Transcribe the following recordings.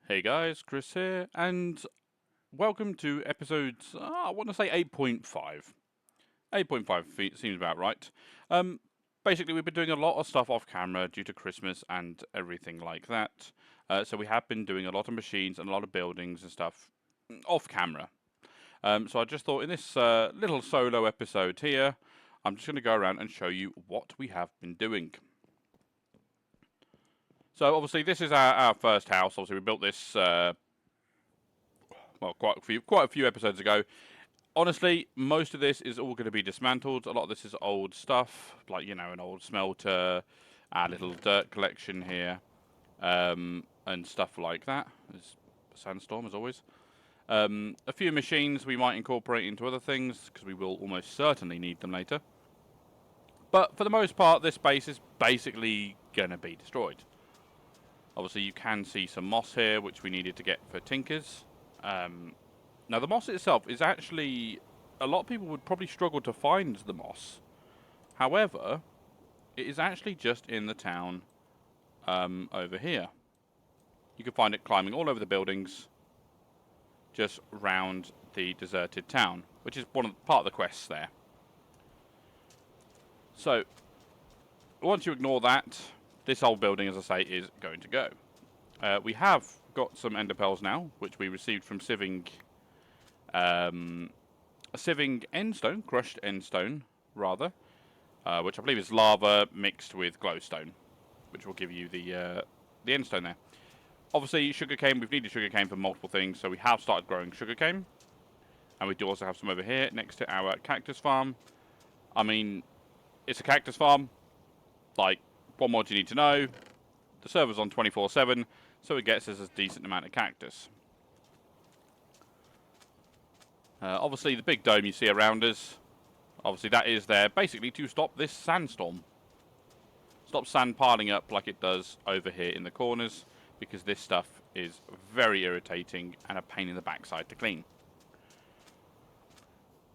Hey guys, Chris here, and welcome to episode, I want to say 8.5. 8.5 seems about right. Um, Basically, we've been doing a lot of stuff off camera due to Christmas and everything like that. So we have been doing a lot of machines and a lot of buildings and stuff off camera. So I just thought in this little solo episode here, I'm just going to go around and show you what we have been doing. So obviously this is our first house. Obviously we built this quite a few episodes ago. Honestly, most of this is all going to be dismantled. A lot of this is old stuff, like an old smelter, our little dirt collection here, and stuff like that. There's a sandstorm as always. A few machines we might incorporate into other things because we will almost certainly need them later. But for the most part, this base is basically going to be destroyed. Obviously, you can see some moss here, which we needed to get for tinkers. Now, the moss itself is actually... A lot of people would probably struggle to find the moss. However, it is actually just in the town over here. You can find it climbing all over the buildings, just round the deserted town, which is part of the quests there. So, once you ignore that, this old building, as I say, is going to go. We have got some ender pearls now, which we received from sieving endstone, crushed endstone, rather, which I believe is lava mixed with glowstone, which will give you the endstone there. Obviously, sugarcane, we've needed sugarcane for multiple things, so we have started growing sugarcane. And we do also have some over here next to our cactus farm. I mean, it's a cactus farm. Like, what more do you need to know? The server's on 24/7, so it gets us a decent amount of cactus. Obviously, the big dome you see around us, obviously that is there basically to stop this sandstorm. Stop sand piling up like it does over here in the corners, because this stuff is very irritating and a pain in the backside to clean.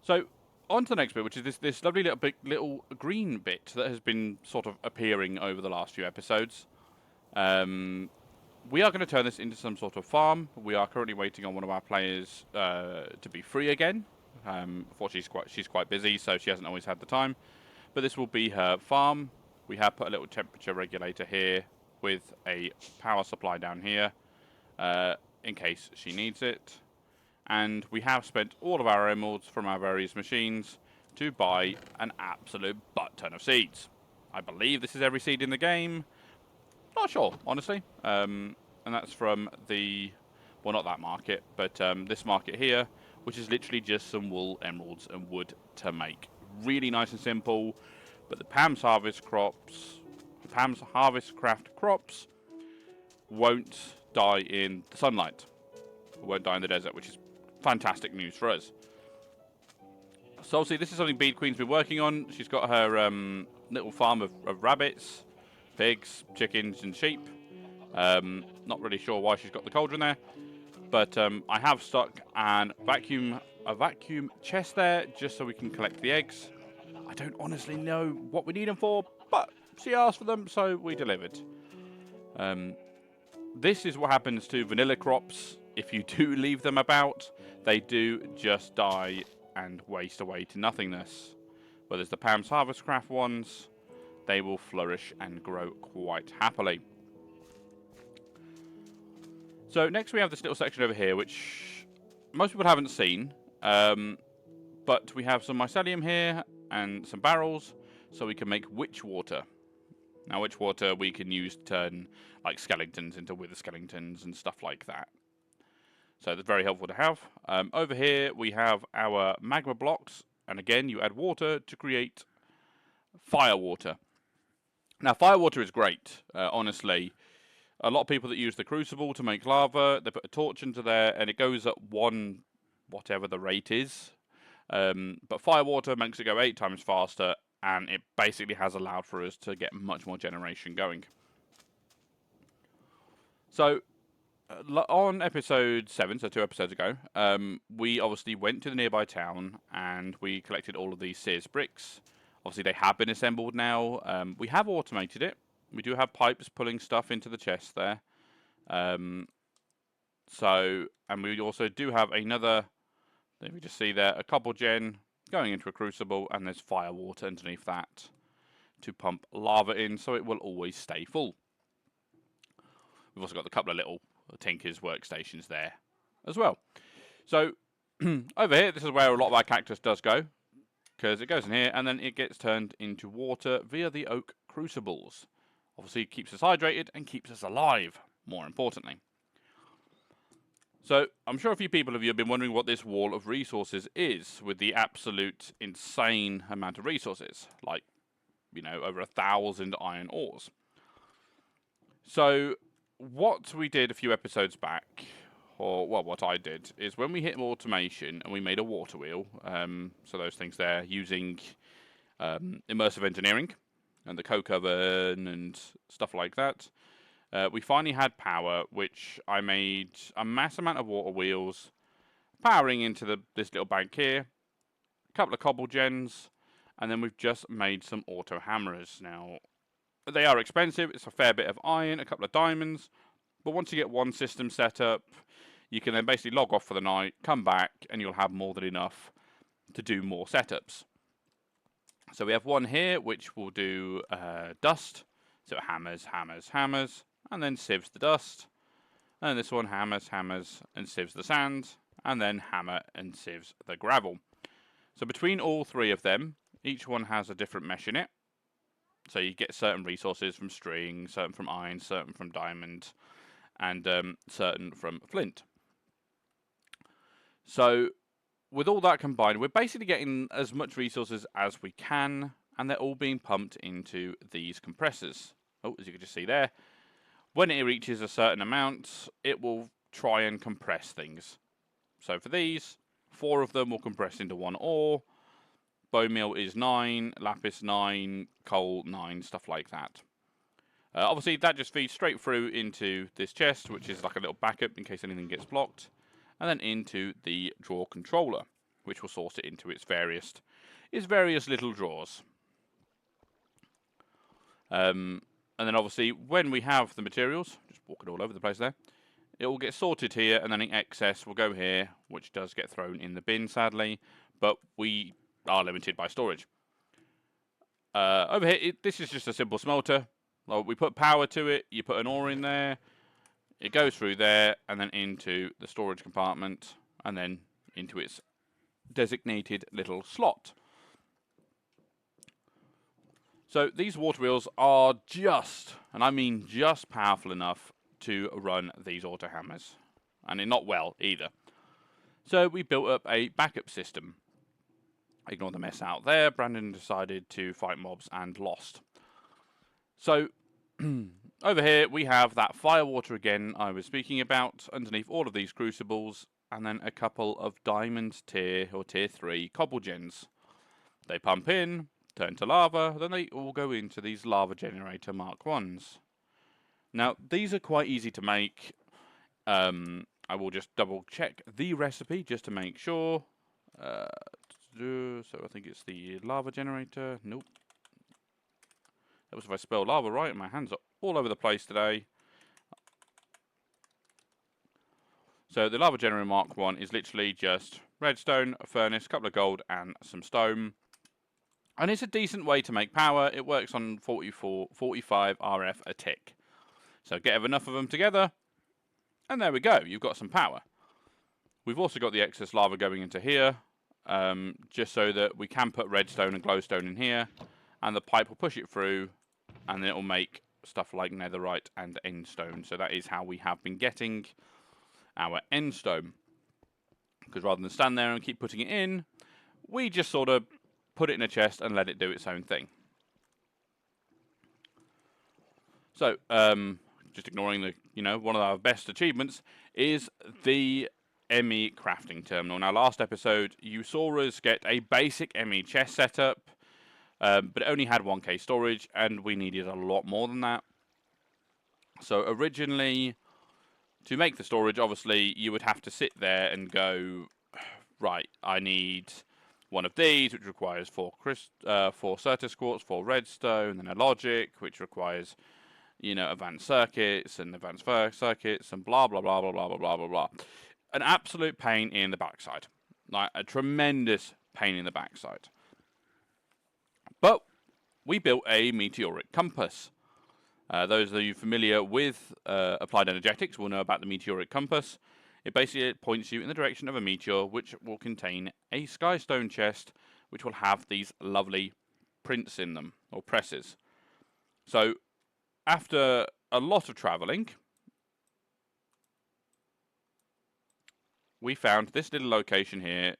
So, on to the next bit, which is this lovely little green bit that has been sort of appearing over the last few episodes. We are going to turn this into some sort of farm. We are currently waiting on one of our players to be free again. Unfortunately, she's quite busy, so she hasn't always had the time. But this will be her farm. We have put a little temperature regulator here with a power supply down here in case she needs it. And we have spent all of our emeralds from our various machines to buy an absolute butt ton of seeds. I believe this is every seed in the game. Not sure, honestly. And that's from the... Well, not that market, but this market here, which is literally just some wool, emeralds, and wood to make. Really nice and simple. But the Pam's Harvest Craft crops won't die in the sunlight. Won't die in the desert, which is fantastic news for us. So obviously this is something Bead Queen's been working on. She's got her little farm of rabbits, pigs, chickens and sheep. Not really sure why she's got the cauldron there. But I have stuck a vacuum chest there just so we can collect the eggs. I don't honestly know what we need them for, but she asked for them, so we delivered. This is what happens to vanilla crops. If you do leave them about, they do just die and waste away to nothingness. But there's the Pam's Harvest Craft ones. They will flourish and grow quite happily. So next we have this little section over here, which most people haven't seen. But we have some mycelium here and some barrels, so we can make witch water. Now, witch water we can use to turn like skeletons into wither skeletons and stuff like that. So that's very helpful to have. Over here we have our magma blocks, and again you add water to create fire water. Now, fire water is great, honestly. A lot of people that use the crucible to make lava, they put a torch into there, and it goes at one, whatever the rate is. But fire water makes it go 8 times faster, and it basically has allowed for us to get much more generation going. So, on episode 7, so 2 episodes ago, we obviously went to the nearby town, and we collected all of these Sears bricks. Obviously, they have been assembled now. We have automated it. We do have pipes pulling stuff into the chest there. So, and we also do have another, let me just see there, a cobble gen going into a crucible, and there's fire water underneath that to pump lava in, so it will always stay full. We've also got a couple of little Tinker's workstations there as well. So, over here, this is where a lot of our cactus does go, because it goes in here, and then it gets turned into water via the oak crucibles. Obviously, it keeps us hydrated and keeps us alive, more importantly. So, I'm sure a few people of you have been wondering what this wall of resources is, with the absolute insane amount of resources, like, you know, over 1,000 iron ores. So, what we did a few episodes back, or well, what I did, is when we hit automation and we made a water wheel, so those things there, using immersive engineering and the coke oven and stuff like that, we finally had power, which I made a mass amount of water wheels, powering into this little bank here, a couple of cobble gens, and then we've just made some auto hammerers. Now, they are expensive, it's a fair bit of iron, a couple of diamonds, but once you get one system set up, you can then basically log off for the night, come back, and you'll have more than enough to do more setups. So we have one here, which will do dust, so it hammers, hammers, hammers, and then sieves the dust. And this one hammers, hammers, and sieves the sand, and then hammer and sieves the gravel. So between all three of them, each one has a different mesh in it. So you get certain resources from string, certain from iron, certain from diamond, and certain from flint. So with all that combined, we're basically getting as much resources as we can, and they're all being pumped into these compressors. Oh, as you can just see there, when it reaches a certain amount, it will try and compress things. So for these, 4 of them will compress into 1 ore. Bone meal is 9, lapis 9, coal 9, stuff like that. Obviously, that just feeds straight through into this chest, which is like a little backup in case anything gets blocked, and then into the drawer controller, which will source it into its various little drawers. And then obviously, when we have the materials, just walking all over the place there, it will get sorted here, and then in excess will go here, which does get thrown in the bin, sadly, but we are limited by storage. Over here, this is just a simple smelter. Well, we put power to it, you put an ore in there, it goes through there, and then into the storage compartment, and then into its designated little slot. So these water wheels are just, and I mean just, powerful enough to run these auto hammers. And they're not well either. So we built up a backup system. Ignore the mess out there. Brandon decided to fight mobs and lost. So over here we have that fire water again I was speaking about underneath all of these crucibles, and then a couple of diamond tier or tier 3 cobble gens. They pump in, turn to lava, then they all go into these lava generator Mark 1s. Now these are quite easy to make. I will just double check the recipe just to make sure. So I think it's the lava generator. Nope. That was if I spell lava right, and my hands are all over the place today. So the lava generator Mark 1 is literally just redstone, a furnace, a couple of gold, and some stone. And it's a decent way to make power. It works on 45 RF a tick. So get enough of them together, and there we go. You've got some power. We've also got the excess lava going into here, just so that we can put redstone and glowstone in here, and the pipe will push it through, and then it will make stuff like netherite and endstone. So that is how we have been getting our endstone. Because rather than stand there and keep putting it in, we just sort of put it in a chest and let it do its own thing. So, just ignoring the, one of our best achievements is the ME crafting terminal. Now, last episode, you saw us get a basic ME chest setup, but it only had 1K storage, and we needed a lot more than that. So originally, to make the storage, obviously, you would have to sit there and go, right, I need one of these, which requires 4 Certus quartz, 4 redstone, then a logic, which requires, you know, advanced circuits and advanced circuits and blah blah blah blah blah blah blah blah blah. An absolute pain in the backside, like a tremendous pain in the backside. But we built a meteoric compass. Those of you familiar with applied energetics will know about the meteoric compass. It basically points you in the direction of a meteor, which will contain a skystone chest, which will have these lovely prints in them, or presses. So, after a lot of travelling, we found this little location here,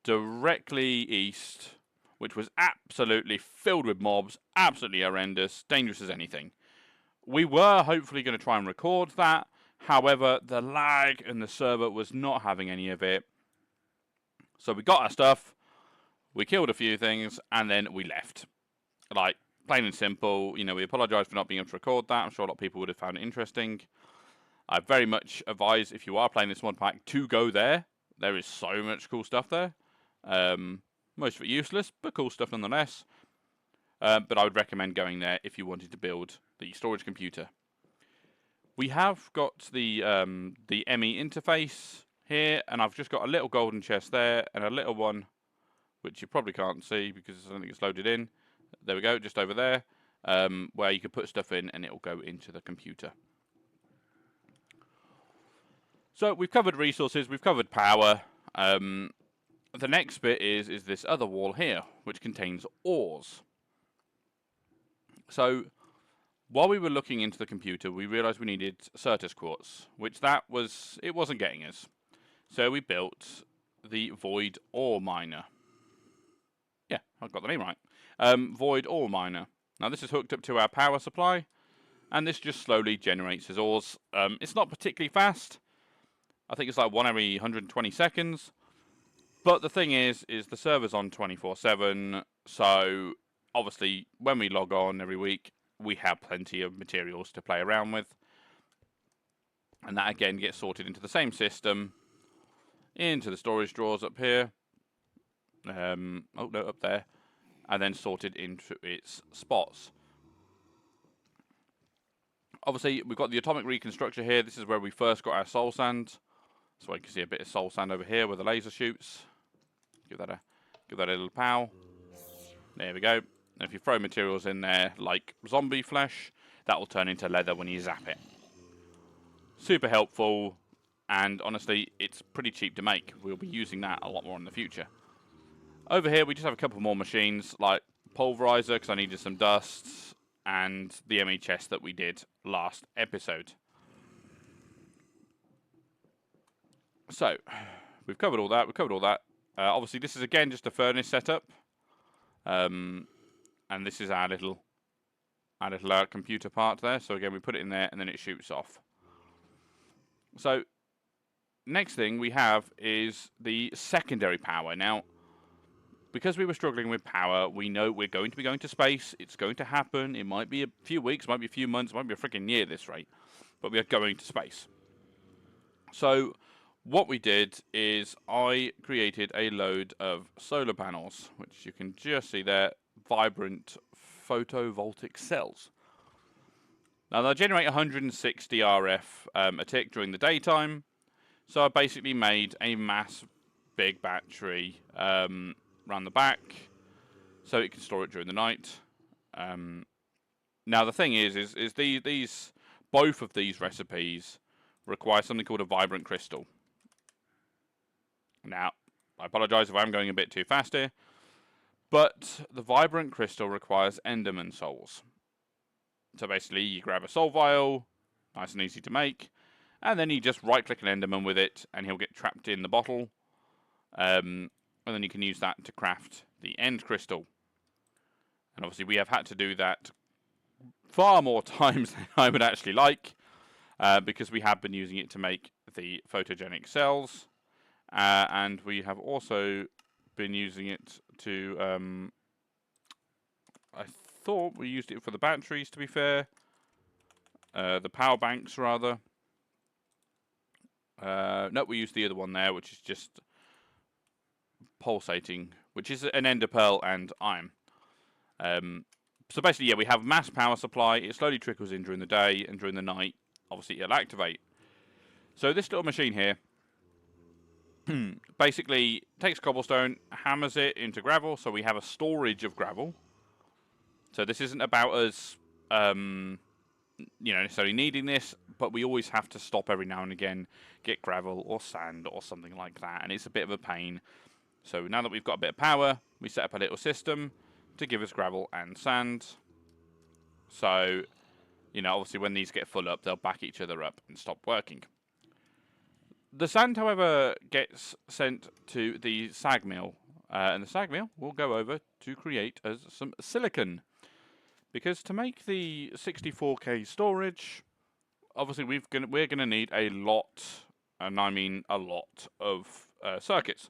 directly east, which was absolutely filled with mobs, absolutely horrendous, dangerous as anything. We were hopefully going to try and record that. However, the lag and the server was not having any of it. So we got our stuff, we killed a few things, and then we left. Like, plain and simple, you know, we apologise for not being able to record that. I'm sure a lot of people would have found it interesting. I very much advise, if you are playing this mod pack, to go there. There is so much cool stuff there. Most of it useless, but cool stuff nonetheless. But I would recommend going there if you wanted to build the storage computer. We have got the ME interface here, and I've just got a little golden chest there, and a little one, which you probably can't see because I don't think it's loaded in. There we go, just over there, where you can put stuff in, and it will go into the computer. So we've covered resources, we've covered power. The next bit is this other wall here, which contains ores. So while we were looking into the computer, we realised we needed Certus quartz, which it wasn't getting us. So we built the Void Ore Miner. Yeah, I've got the name right. Void Ore Miner. Now this is hooked up to our power supply, and this just slowly generates as ores. It's not particularly fast. I think it's like 1 every 120 seconds. But the thing is the server's on 24/7, so obviously when we log on every week, we have plenty of materials to play around with. And that again gets sorted into the same system, into the storage drawers up here. Oh no, up there. And then sorted into its spots. Obviously, we've got the atomic reconstructor here. This is where we first got our soul sand. So you can see a bit of soul sand over here where the laser shoots. Give that a little pow. There we go. And if you throw materials in there like zombie flesh, that will turn into leather when you zap it. Super helpful, and honestly, it's pretty cheap to make. We'll be using that a lot more in the future. Over here, we just have a couple more machines, like pulverizer, because I needed some dust, and the ME chest that we did last episode. So, we've covered all that. Obviously, this is, again, just a furnace setup. And this is our little computer part there. So again, we put it in there, and then it shoots off. So next thing we have is the secondary power. Now, because we were struggling with power, we know we're going to be going to space. It's going to happen. It might be a few weeks, might be a few months, might be a freaking year at this rate. But we are going to space. So what we did is I created a load of solar panels, which you can just see there. Vibrant photovoltaic cells. Now they'll generate 160 RF a tick during the daytime. So I basically made a mass big battery around the back, so it can store it during the night. Now the thing is these both of these recipes require something called a vibrant crystal. Now I apologise if I'm going a bit too fast here. But the vibrant crystal requires Enderman souls. So basically, you grab a soul vial, nice and easy to make, and then you just right-click an Enderman with it, and he'll get trapped in the bottle. And then you can use that to craft the end crystal. And obviously, we have had to do that far more times than I would actually like, because we have been using it to make the photogenic cells, and we have also been using it to I thought we used it for the batteries, to be fair, the power banks rather. No, we used the other one there, which is just pulsating, which is an ender pearl and iron. So basically, yeah, we have mass power supply. It slowly trickles in during the day, and during the night, obviously, it'll activate. So this little machine here basically takes cobblestone, hammers it into gravel, so we have a storage of gravel. So this isn't about us, necessarily needing this, but we always have to stop every now and again, get gravel or sand or something like that, and it's a bit of a pain. So now that we've got a bit of power, we set up a little system to give us gravel and sand. So, obviously when these get full up, they'll back each other up and stop working. The sand, however, gets sent to the sag mill, and the sag mill will go over to create us some silicon. Because to make the 64K storage, obviously we're going to need a lot, and I mean a lot, of circuits.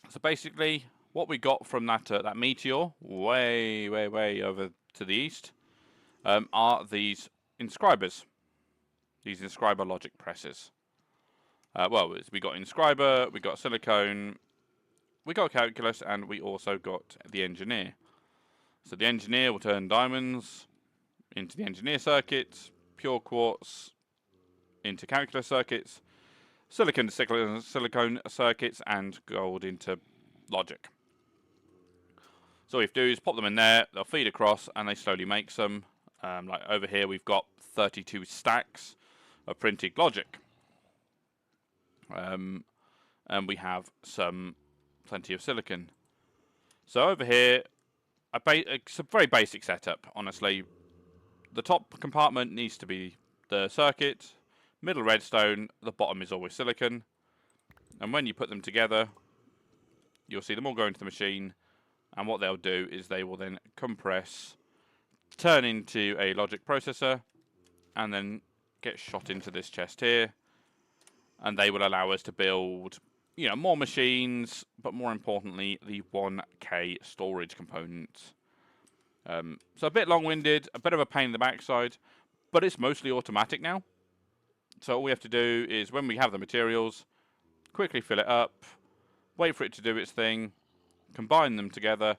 So basically, what we got from that meteor, way over to the east, are these inscribers. These inscriber logic presses. We got inscriber, we got silicone, we got calculus, and we also got the engineer. So the engineer will turn diamonds into the engineer circuits, pure quartz into calculus circuits, silicon to silicone circuits, and gold into logic. So all you have to do is pop them in there, they'll feed across, and they slowly make some. Like over here, we've got 32 stacks of printed logic. And we have plenty of silicon. So over here, it's a very basic setup, honestly. The top compartment needs to be the circuit, middle redstone, the bottom is always silicon. And when you put them together, you'll see them all go into the machine, and what they'll do is they will then compress, turn into a logic processor, and then get shot into this chest here. And they will allow us to build, more machines, but more importantly, the 1K storage component. So a bit long-winded, a bit of a pain in the backside, but it's mostly automatic now. So all we have to do is, when we have the materials, quickly fill it up, wait for it to do its thing, combine them together,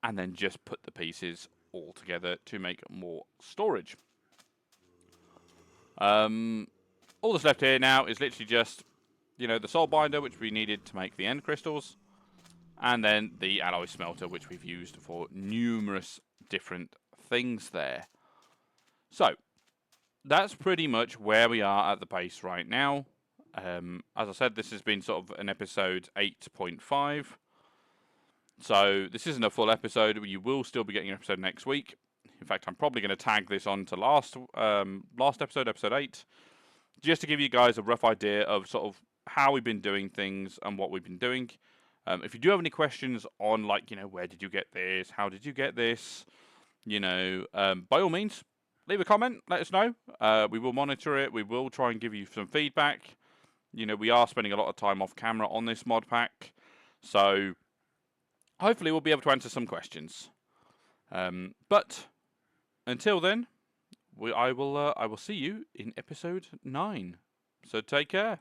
and then just put the pieces all together to make more storage. All that's left here now is literally just, the soul binder, which we needed to make the end crystals, and then the alloy smelter, which we've used for numerous different things there. So, that's pretty much where we are at the base right now. As I said, this has been sort of an episode 8.5. So, this isn't a full episode. You will still be getting an episode next week. In fact, I'm probably going to tag this on to last episode, episode 8, just to give you guys a rough idea of sort of how we've been doing things and what we've been doing. If you do have any questions on, where did you get this? How did you get this? By all means, leave a comment. Let us know. We will monitor it. We will try and give you some feedback. We are spending a lot of time off camera on this mod pack. So, hopefully we'll be able to answer some questions. But, until then, I will see you in episode 9. So take care.